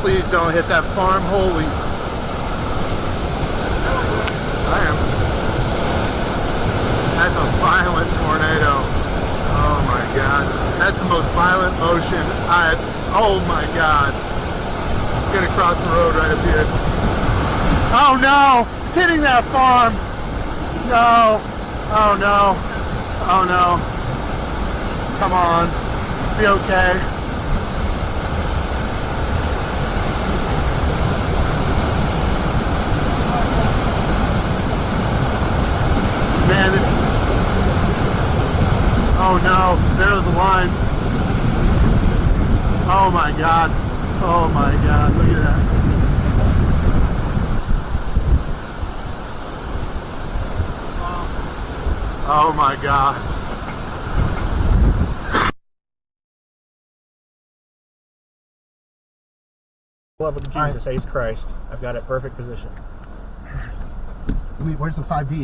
Please don't hit that farm. Holy. Damn. That's a violent tornado. Oh my God. That's the most violent motion oh my God. It's gonna cross the road right up here. Oh no! It's hitting that farm! No! Oh no! Oh no! Come on. Be okay. Man. Oh no. There's the lines. Oh my God. Oh my God. Look at that. Oh my God. Love of Jesus, Ace Christ. I've got it perfect position. Where's the 5V?